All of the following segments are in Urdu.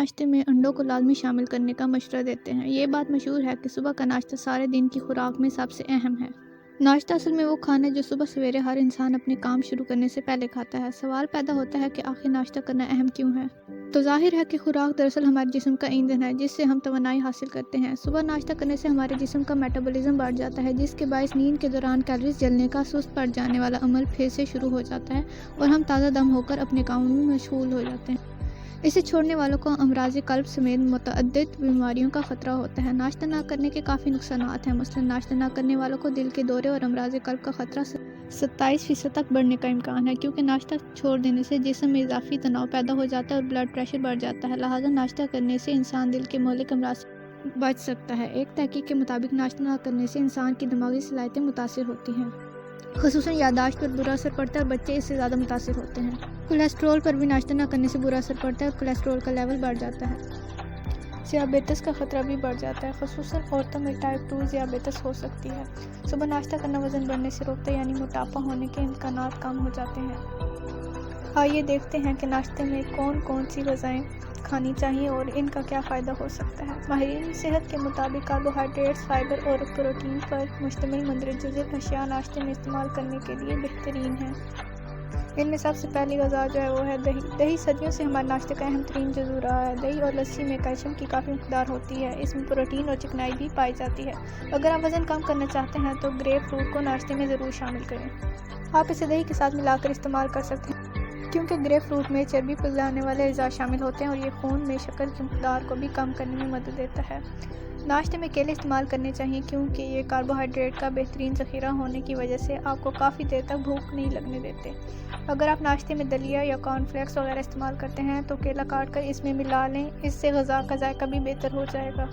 ناشتے میں انڈوں کو لازمی شامل کرنے کا مشورہ دیتے ہیں۔ یہ بات مشہور ہے کہ صبح کا ناشتہ سارے دن کی خوراک میں سب سے اہم ہے۔ ناشتہ اصل میں وہ کھانا ہے جو صبح سویرے ہر انسان اپنے کام شروع کرنے سے پہلے کھاتا ہے۔ سوال پیدا ہوتا ہے کہ آخر ناشتہ کرنا اہم کیوں ہے؟ تو ظاہر ہے کہ خوراک دراصل ہمارے جسم کا ایندھن ہے جس سے ہم توانائی حاصل کرتے ہیں۔ صبح ناشتہ کرنے سے ہمارے جسم کا میٹابولزم بڑھ جاتا ہے جس کے باعث نیند کے دوران کیلوریز جلنے کا سست پڑ جانے والا عمل پھر سے شروع ہو جاتا ہے اور ہم تازہ دم ہو کر اپنے کاموں میں مشغول ہو جاتے ہیں۔ اسے چھوڑنے والوں کو امراض قلب سمیت متعدد بیماریوں کا خطرہ ہوتا ہے۔ ناشتہ نہ کرنے کے کافی نقصانات ہیں۔ مثلاً ناشتہ نہ کرنے والوں کو دل کے دورے اور امراض قلب کا خطرہ 27% تک بڑھنے کا امکان ہے، کیونکہ ناشتہ چھوڑ دینے سے جسم میں اضافی تناؤ پیدا ہو جاتا ہے اور بلڈ پریشر بڑھ جاتا ہے۔ لہٰذا ناشتہ کرنے سے انسان دل کے مہلک امراض سے بچ سکتا ہے۔ ایک تحقیق کے مطابق ناشتہ نہ کرنے سے انسان کی دماغی صلاحیتیں متاثر ہوتی ہیں، خصوصاً یادداشت پر برا اثر پڑتا ہے اور بچے اس سے زیادہ متاثر ہوتے ہیں۔ کولیسٹرول پر بھی ناشتہ نہ کرنے سے برا اثر پڑتا ہے اور کولیسٹرول کا لیول بڑھ جاتا ہے۔ ذیابیطس کا خطرہ بھی بڑھ جاتا ہے، خصوصاً عورتوں میں ٹائپ 2 ذیابیطس ہو سکتی ہے۔ صبح ناشتہ کرنا وزن بڑھنے سے روکتا ہے، یعنی موٹاپا ہونے کے امکانات کم ہو جاتے ہیں۔ آئیے دیکھتے ہیں کہ ناشتے میں کون کون سی غذائیں کھانی چاہیے اور ان کا کیا فائدہ ہو سکتا ہے۔ ماہرین صحت کے مطابق کاربوہائیڈریٹس، فائبر اور پروٹین پر مشتمل مندرجہ اشیاء ناشتے میں استعمال کرنے کے لیے بہترین ہیں۔ ان میں سب سے پہلی غذا جو ہے وہ ہے دہی۔ دہی صدیوں سے ہمارے ناشتے کا اہم ترین جزو رہا ہے۔ دہی اور لسی میں کیلشیم کی کافی مقدار ہوتی ہے۔ اس میں پروٹین اور چکنائی بھی پائی جاتی ہے۔ اگر آپ وزن کم کرنا چاہتے ہیں تو گریپ فروٹ کو ناشتے میں ضرور شامل کریں۔ آپ اسے دہی کے ساتھ ملا کر استعمال کر سکتے ہیں، کیونکہ گریپ فروٹ میں چربی پگھلانے والے اجزاء شامل ہوتے ہیں اور یہ خون میں شکر کی مقدار کو بھی کم کرنے میں مدد دیتا ہے۔ ناشتے میں کیلے استعمال کرنے چاہیے کیونکہ یہ کاربوہائیڈریٹ کا بہترین ذخیرہ ہونے کی وجہ سے آپ کو کافی دیر تک بھوک نہیں لگنے دیتے۔ اگر آپ ناشتے میں دلیا یا کارن فلیکس وغیرہ استعمال کرتے ہیں تو کیلا کاٹ کر اس میں ملا لیں، اس سے غذا کا ذائقہ بھی بہتر ہو جائے گا۔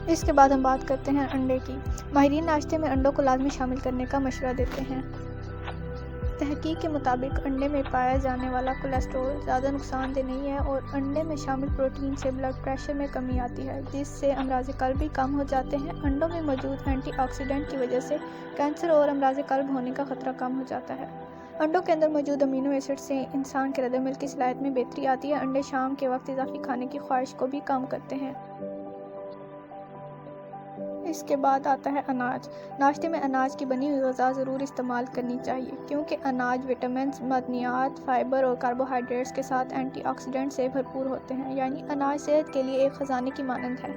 اس کے بعد ہم بات کرتے ہیں انڈے کی۔ ماہرین ناشتے میں انڈوں کو لازمی شامل کرنے کا مشورہ دیتے ہیں۔ تحقیق کے مطابق انڈے میں پایا جانے والا کولیسٹرول زیادہ نقصان دہ نہیں ہے اور انڈے میں شامل پروٹین سے بلڈ پریشر میں کمی آتی ہے، جس سے امراض قلب بھی کم ہو جاتے ہیں۔ انڈوں میں موجود اینٹی آکسیڈنٹ کی وجہ سے کینسر اور امراض قلب ہونے کا خطرہ کم ہو جاتا ہے۔ انڈوں کے اندر موجود امینو ایسڈ سے انسان کے رد عمل کی صلاحیت میں بہتری آتی ہے۔ انڈے شام کے وقت اضافی کھانے کی خواہش کو بھی کم کرتے ہیں۔ اس کے بعد آتا ہے اناج۔ ناشتے میں اناج کی بنی ہوئی غذا ضرور استعمال کرنی چاہیے، کیونکہ اناج وٹامنز، معدنیات، فائبر اور کاربوہائیڈریٹس کے ساتھ اینٹی آکسیڈنٹ سے بھرپور ہوتے ہیں، یعنی اناج صحت کے لیے ایک خزانے کی مانند ہے۔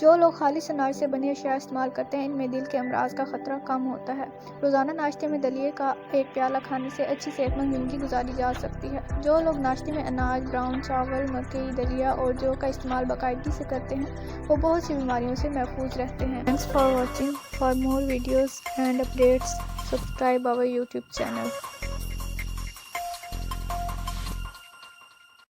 جو لوگ خالص اناج سے بنی اشیاء استعمال کرتے ہیں ان میں دل کے امراض کا خطرہ کم ہوتا ہے۔ روزانہ ناشتے میں دلیے کا ایک پیالہ کھانے سے اچھی صحت مند زندگی گزاری جا سکتی ہے۔ جو لوگ ناشتے میں اناج، براؤن چاول، مکئی، دلیا اور جو کا استعمال باقاعدگی سے کرتے ہیں وہ بہت سی بیماریوں سے محفوظ رہتے ہیں۔ Thanks for watching. For more videos and updates, subscribe our YouTube channel.